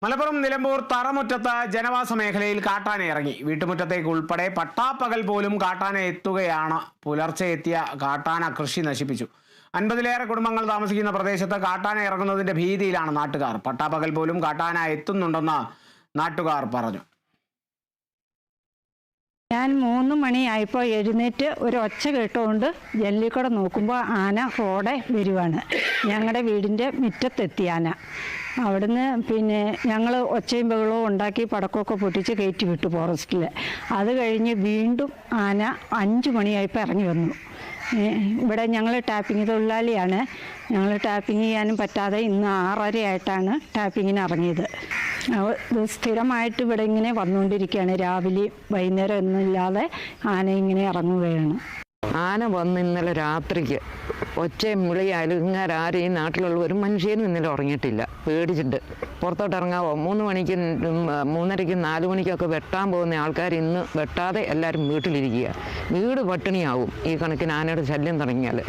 മലപ്പുറം നിലമ്പൂർ തറമുറ്റത്ത് ജനവാസ മേഖലയിൽ കാട്ടാന ഇറങ്ങി. വീട്ടുമുറ്റത്തേക്ക് ഉൾപ്പെടെ പട്ടാപ്പകൽ പോലും കാട്ടാന എത്തുകയാണ്. പുലർച്ചെ എത്തിയ കാട്ടാന കൃഷി നശിപ്പിച്ചു. 50-ലേറെ കുടുംബങ്ങൾ താമസിക്കുന്ന പ്രദേശത്ത് കാട്ടാന ഇറങ്ങുന്നതിന്റെ ഭീതിയിലാണ് നാട്ടുകാർ. പട്ടാപ്പകൽ പോലും കാട്ടാന എത്തുന്നുണ്ടെന്ന് നാട്ടുകാർ പറഞ്ഞു. ഞാൻ 3 മണിയായപ്പോൾ എഴുന്നേറ്റ് ഒരു ഒച്ച കേട്ടുകൊണ്ട് ജനലിൽ നോക്കുമ്പോൾ ആന റോഡെ വരുവാണ്. ഞങ്ങളുടെ വീടിൻ്റെ മുറ്റത്തെത്തി ആന. അവിടുന്ന് ഞങ്ങൾ ഒച്ചയും ബഹളവും ഉണ്ടാക്കി പടക്കമൊക്കെ പൊട്ടിച്ച് കയറ്റി വിട്ടു ഫോറസ്റ്റിൽ. അത് കഴിഞ്ഞ് വീണ്ടും ആന 5 മണിയായപ്പോൾ ഇറങ്ങി വന്നു. ഇവിടെ ഞങ്ങൾ ടാപ്പിംഗ് തൊഴിലാളിയാണ്. ഞങ്ങൾ ടാപ്പിംഗ് ചെയ്യാനും പറ്റാതെ ഇന്ന് 6:30 ആയിട്ടാണ് ടാപ്പിങ്ങിന് ഇറങ്ങിയത്. ഇത് സ്ഥിരമായിട്ട് ഇവിടെ ഇങ്ങനെ വന്നുകൊണ്ടിരിക്കുകയാണ്. രാവിലെയും വൈകുന്നേരം ഒന്നുമില്ലാതെ ആന ഇങ്ങനെ ഇറങ്ങുകയാണ്. ആന വന്ന് ഇന്നലെ രാത്രിക്ക് ഒച്ചയും വിളിയായാലും ഇങ്ങനെ ആരും ഈ നാട്ടിലുള്ള ഒരു മനുഷ്യനും ഇന്നലെ ഉറങ്ങിയിട്ടില്ല. പേടിച്ചിട്ട് പുറത്തോട്ട് ഇറങ്ങാവോ. 3 മണിക്ക് 3:30ക്കും 4 മണിക്കൊക്കെ വെട്ടാൻ പോകുന്ന ആൾക്കാർ ഇന്ന് വെട്ടാതെ എല്ലാവരും വീട്ടിലിരിക്കുക. വീട് പട്ടിണിയാവും ഈ കണക്കിന് ആനയുടെ ശല്യം തുടങ്ങിയാൽ.